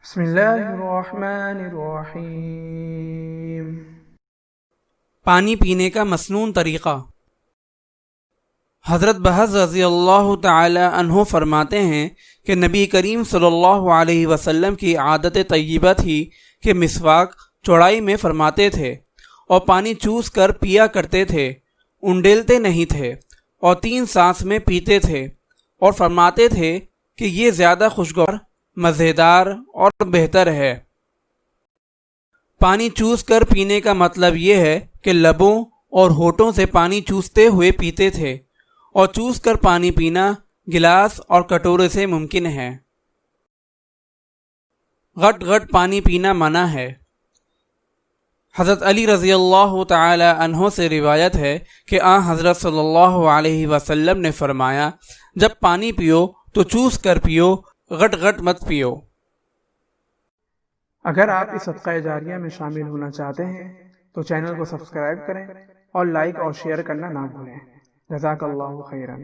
بسم اللہ الرحمن الرحیم۔ پانی پینے کا مسنون طریقہ۔ حضرت بحر رضی اللہ تعالی عنہ فرماتے ہیں کہ نبی کریم صلی اللہ علیہ وسلم کی عادت طیبہ تھی کہ مسواک چوڑائی میں فرماتے تھے اور پانی چوس کر پیا کرتے تھے، انڈیلتے نہیں تھے اور 3 سانس میں پیتے تھے، اور فرماتے تھے کہ یہ زیادہ خوشگوار، مزیدار اور بہتر ہے۔ پانی چوس کر پینے کا مطلب یہ ہے کہ لبوں اور ہونٹوں سے پانی چوستے ہوئے پیتے تھے، اور چوس کر پانی پینا گلاس اور کٹورے سے ممکن ہے۔ غٹ غٹ پانی پینا منع ہے۔ حضرت علی رضی اللہ تعالی عنہ سے روایت ہے کہ حضرت صلی اللہ علیہ وسلم نے فرمایا، جب پانی پیو تو چوس کر پیو، غٹ غٹ مت پیو۔ اگر آپ اس صدقہ جاریہ میں شامل ہونا چاہتے ہیں تو چینل کو سبسکرائب کریں اور لائک اور شیئر کرنا نہ بھولیں۔ جزاک اللہ خیرا۔